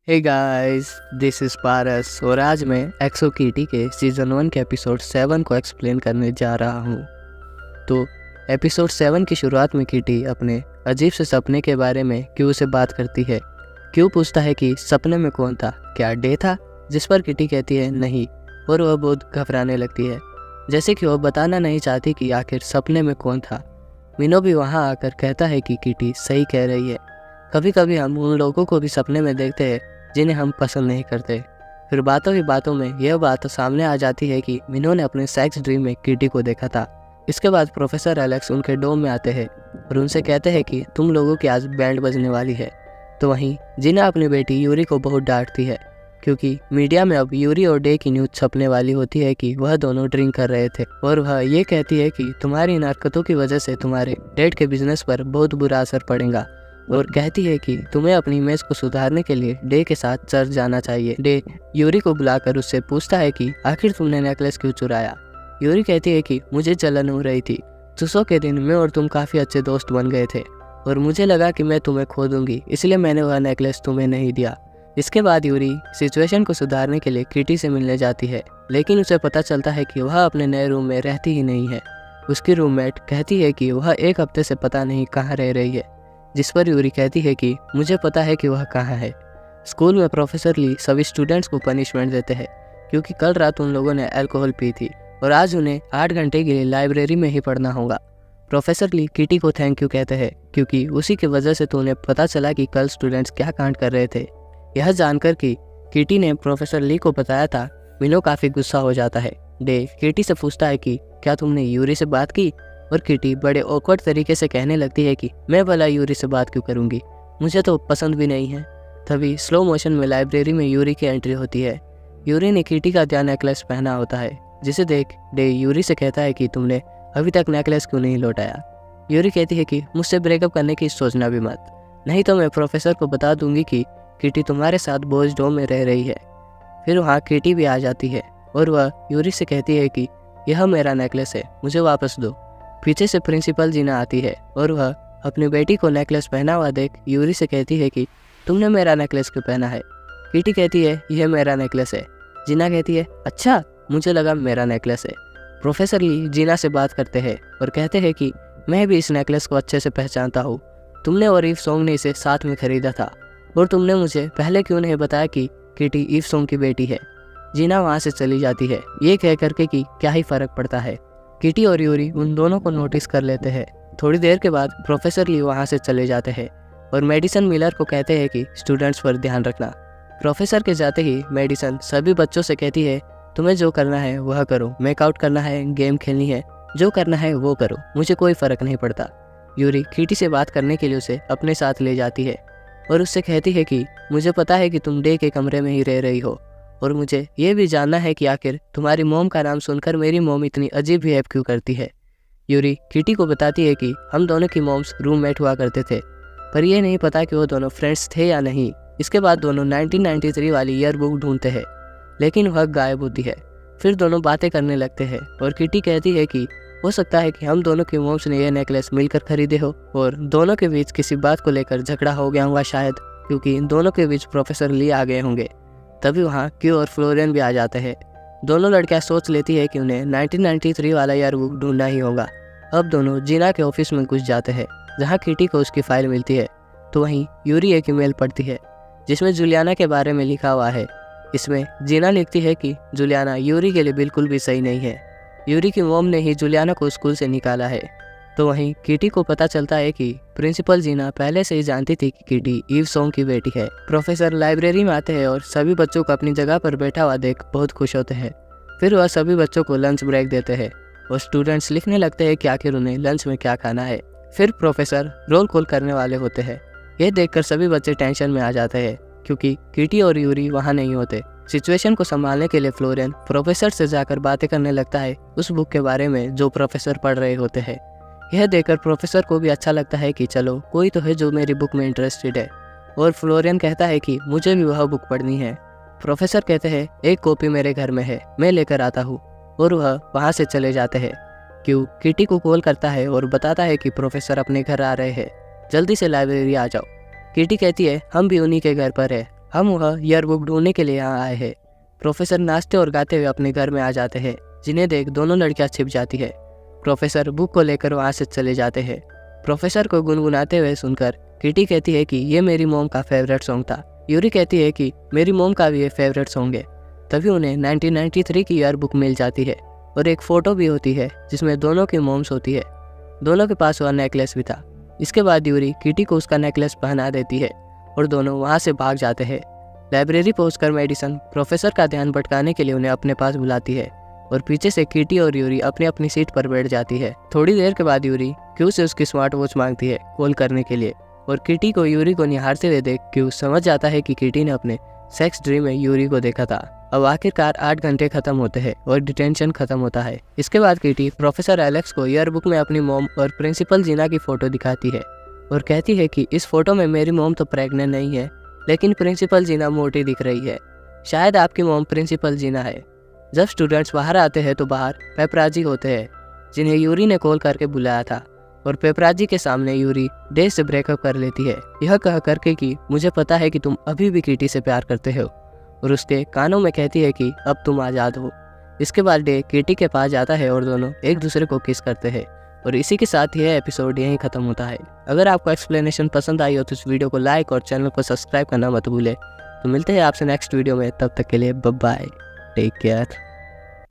Hey guys, this is पारस और आज मैं एक्सो किटी के सीज़न 1 के एपिसोड 7 को एक्सप्लेन करने जा रहा हूँ। तो एपिसोड 7 की शुरुआत में किटी अपने अजीब से सपने के बारे में क्यू से बात करती है। क्यू पूछता है कि सपने में कौन था, क्या डे था? जिस पर किटी कहती है नहीं, और वह बहुत घबराने लगती है, जैसे कि वह बताना नहीं चाहती कि आखिर सपने में कौन था। मीनो भी वहाँ आकर कहता है कि किटी सही कह रही है, कभी कभी हम उन लोगों को भी सपने में देखते हैं जिन्हें हम पसंद नहीं करते। फिर बातों ही बातों में यह बात सामने आ जाती है कि मीनो ने अपने सेक्स ड्रीम में किटी को देखा था। इसके बाद प्रोफेसर एलेक्स उनके डोम में आते हैं और उनसे कहते हैं कि तुम लोगों की आज बैंड बजने वाली है। तो वहीं जीना अपनी बेटी यूरी को बहुत डांटती है, क्योंकि मीडिया में अब यूरी और डे की न्यूज़ छपने वाली होती है कि वह दोनों ड्रिंक कर रहे थे, और वह ये कहती है कि तुम्हारी इन हरकतों की वजह से तुम्हारे डैड के बिजनेस पर बहुत बुरा असर पड़ेगा, और कहती है कि तुम्हें अपनी इमेज को सुधारने के लिए डे के साथ चर्च जाना चाहिए। डे यूरी को बुलाकर उससे पूछता है कि आखिर तुमने नेकलेस क्यों चुराया। यूरी कहती है कि मुझे जलन हो रही थी। चुसो के दिन मैं और तुम काफ़ी अच्छे दोस्त बन गए थे और मुझे लगा कि मैं तुम्हें खो दूंगी, इसलिए मैंने वह नेकलेस तुम्हें नहीं दिया। इसके बाद यूरी सिचुएशन को सुधारने के लिए किटी से मिलने जाती है, लेकिन उसे पता चलता है कि वह अपने नए रूम में रहती ही नहीं है। उसकी रूममेट कहती है कि वह एक हफ्ते से पता नहीं कहाँ रह रही है, जिस पर यूरी कहती है कि मुझे पता है कि वह कहाँ है। स्कूल में प्रोफेसर ली सभी स्टूडेंट्स को पनिशमेंट देते हैं, क्योंकि कल रात उन लोगों ने अल्कोहल पी थी और आज उन्हें 8 घंटे के लिए लाइब्रेरी में ही पढ़ना होगा। प्रोफेसर ली किटी को थैंक यू कहते हैं, क्योंकि उसी की वजह से तो उन्हें पता चला कि कल स्टूडेंट्स क्या कांड कर रहे थे। यह जानकर कि किटी ने प्रोफेसर ली को बताया था, मीनो काफ़ी गुस्सा हो जाता है। डे किटी से पूछता है कि क्या तुमने यूरी से बात की, और किटी बड़े ऑकवर्ड तरीके से कहने लगती है कि मैं भला यूरी से बात क्यों करूंगी, मुझे तो पसंद भी नहीं है। तभी स्लो मोशन में लाइब्रेरी में यूरी की एंट्री होती है। यूरी ने किटी का क्या नेकलेस पहना होता है, जिसे देख डे यूरी से कहता है कि तुमने अभी तक नेकलेस क्यों नहीं लौटाया। यूरी कहती है कि मुझसे ब्रेकअप करने की सोचना भी मत, नहीं तो मैं प्रोफेसर को बता दूंगी कि किटी तुम्हारे साथ बॉयज डोम में रह रही है। फिर वहाँ किटी भी आ जाती है और वह यूरी से कहती है कि यह मेरा नेकलेस है, मुझे वापस दो। पीछे से प्रिंसिपल जीना आती है और वह अपनी बेटी को नेकलेस पहना हुआ देख यूरी से कहती है कि तुमने मेरा नेकलेस क्यों पहना है। किटी कहती है यह मेरा नेकलेस है। जीना कहती है अच्छा, मुझे लगा मेरा नेकलेस है। प्रोफेसर ली जीना से बात करते हैं और कहते हैं कि मैं भी इस नेकलेस को अच्छे से पहचानता हूँ, तुमने और ईव सोंग ने इसे साथ में खरीदा था, और तुमने मुझे पहले क्यों नहीं बताया कि किटी ईव सोंग की बेटी है। जीना वहाँ से चली जाती है, ये कह करके कि क्या ही फर्क पड़ता है। किटी और यूरी उन दोनों को नोटिस कर लेते हैं। थोड़ी देर के बाद प्रोफेसर ली वहाँ से चले जाते हैं और मेडिसन मिलर को कहते हैं कि स्टूडेंट्स पर ध्यान रखना। प्रोफेसर के जाते ही मेडिसन सभी बच्चों से कहती है तुम्हें जो करना है वह करो, मेकआउट करना है, गेम खेलनी है, जो करना है वो करो, मुझे कोई फ़र्क नहीं पड़ता। यूरी किटी से बात करने के लिए उसे अपने साथ ले जाती है और उससे कहती है कि मुझे पता है कि तुम डे के कमरे में ही रह रही हो, और मुझे ये भी जानना है कि आखिर तुम्हारी मोम का नाम सुनकर मेरी मोम इतनी अजीब बिहेव क्यों करती है। यूरी किटी को बताती है कि हम दोनों की मोम्स रूममेट हुआ करते थे, पर यह नहीं पता कि वो दोनों फ्रेंड्स थे या नहीं। इसके बाद दोनों 1993 वाली ईयर बुक ढूंढते हैं, लेकिन वह गायब होती है। फिर दोनों बातें करने लगते हैं और किटी कहती है कि हो सकता है कि हम दोनों की मोम्स ने यह नेकलेस मिलकर खरीदे हो, और दोनों के बीच किसी बात को लेकर झगड़ा हो गया होगा शायद, क्योंकि इन दोनों के बीच प्रोफेसर ली आ गए होंगे। तभी वहाँ क्यू और फ्लोरियन भी आ जाते हैं। दोनों लड़कियाँ सोच लेती है कि उन्हें 1993 वाला ईयर बुक ढूंढना ही होगा। अब दोनों जीना के ऑफिस में घुस जाते हैं, जहाँ किटी को उसकी फाइल मिलती है। तो वहीं यूरी एक ईमेल पढ़ती है जिसमें जूलियाना के बारे में लिखा हुआ है। इसमें जीना लिखती है कि जूलियाना यूरी के लिए बिल्कुल भी सही नहीं है, यूरी की मोम ने ही जूलियाना को स्कूल से निकाला है। तो वहीं किटी को पता चलता है कि प्रिंसिपल जीना पहले से ही जानती थी कि किटी ईव सोंग की बेटी है। प्रोफेसर लाइब्रेरी में आते हैं और सभी बच्चों को अपनी जगह पर बैठा हुआ देख बहुत खुश होते हैं। फिर वह सभी बच्चों को लंच ब्रेक देते हैं और स्टूडेंट्स लिखने लगते हैं कि आखिर उन्हें लंच में क्या खाना है। फिर प्रोफेसर रोल कॉल करने वाले होते हैं। यह देखकर सभी बच्चे टेंशन में आ जाते हैं, क्योंकि किटी और यूरी वहाँ नहीं होते। सिचुएशन को संभालने के लिए फ्लोरियन प्रोफेसर से जाकर बातें करने लगता है उस बुक के बारे में जो प्रोफेसर पढ़ रहे होते हैं। यह देखकर प्रोफेसर को भी अच्छा लगता है कि चलो कोई तो है जो मेरी बुक में इंटरेस्टेड है, और फ्लोरियन कहता है कि मुझे भी वह बुक पढ़नी है। प्रोफेसर कहते हैं एक कॉपी मेरे घर में है, मैं लेकर आता हूँ, और वह वहाँ से चले जाते हैं। क्यू किटी को कॉल करता है और बताता है कि प्रोफेसर अपने घर आ रहे हैं, जल्दी से लाइब्रेरी आ जाओ। किटी कहती है हम भी उन्हीं के घर पर है, हम वह ईयरबुक ढूंढने के लिए यहाँ आए हैं। प्रोफेसर नाचते और गाते हुए अपने घर में आ जाते हैं, जिन्हें देख दोनों लड़कियां छिप जाती है। प्रोफेसर बुक को लेकर वहाँ से चले जाते हैं। प्रोफेसर को गुनगुनाते हुए सुनकर किटी कहती है कि ये मेरी मॉम का फेवरेट सॉन्ग था। यूरी कहती है कि मेरी मॉम का भी ये फेवरेट सॉन्ग है। तभी उन्हें 1993 की ईयरबुक मिल जाती है और एक फ़ोटो भी होती है जिसमें दोनों की मॉम्स होती है। दोनों के पास वह नेकलेस भी था। इसके बाद यूरी किटी को उसका नेकलेस पहना देती है और दोनों वहाँ से भाग जाते हैं। लाइब्रेरी पहुंचकर मेडिसन प्रोफेसर का ध्यान भटकाने के लिए उन्हें अपने पास बुलाती है और पीछे से किटी और यूरी अपनी अपनी सीट पर बैठ जाती है। थोड़ी देर के बाद यूरी क्यू से उसकी स्मार्ट वॉच मांगती है कॉल करने के लिए और किटी को यूरी को निहारते हुए देख क्यू समझ जाता है कि किटी ने अपने सेक्स ड्रीम में यूरी को देखा था। अब आखिरकार 8 घंटे खत्म होते हैं और डिटेंशन खत्म होता है। इसके बाद किटी प्रोफेसर एलेक्स को ईयरबुक में अपनी मॉम और प्रिंसिपल जीना की फ़ोटो दिखाती है और कहती है कि इस फोटो में मेरी मॉम तो प्रेग्नेंट नहीं है, लेकिन प्रिंसिपल जीना मोटी दिख रही है। शायद आपकी मॉम प्रिंसिपल जीना है। जब स्टूडेंट्स बाहर आते हैं तो बाहर पेपराजी होते हैं, जिन्हें यूरी ने कॉल करके बुलाया था, और पेपराजी के सामने यूरी डे से ब्रेकअप कर लेती है, यह कह करके कि मुझे पता है कि तुम अभी भी किटी से प्यार करते हो, और उसके कानों में कहती है कि अब तुम आज़ाद हो। इसके बाद डे किटी के पास जाता है और दोनों एक दूसरे को किस करते हैं, और इसी के साथ यह एपिसोड यहीं खत्म होता है। अगर आपको एक्सप्लेनेशन पसंद आई हो तो इस वीडियो को लाइक और चैनल को सब्सक्राइब करना मत भूलें। तो मिलते हैं आपसे नेक्स्ट वीडियो में, तब तक के लिए बाय बाय, टेक केयर।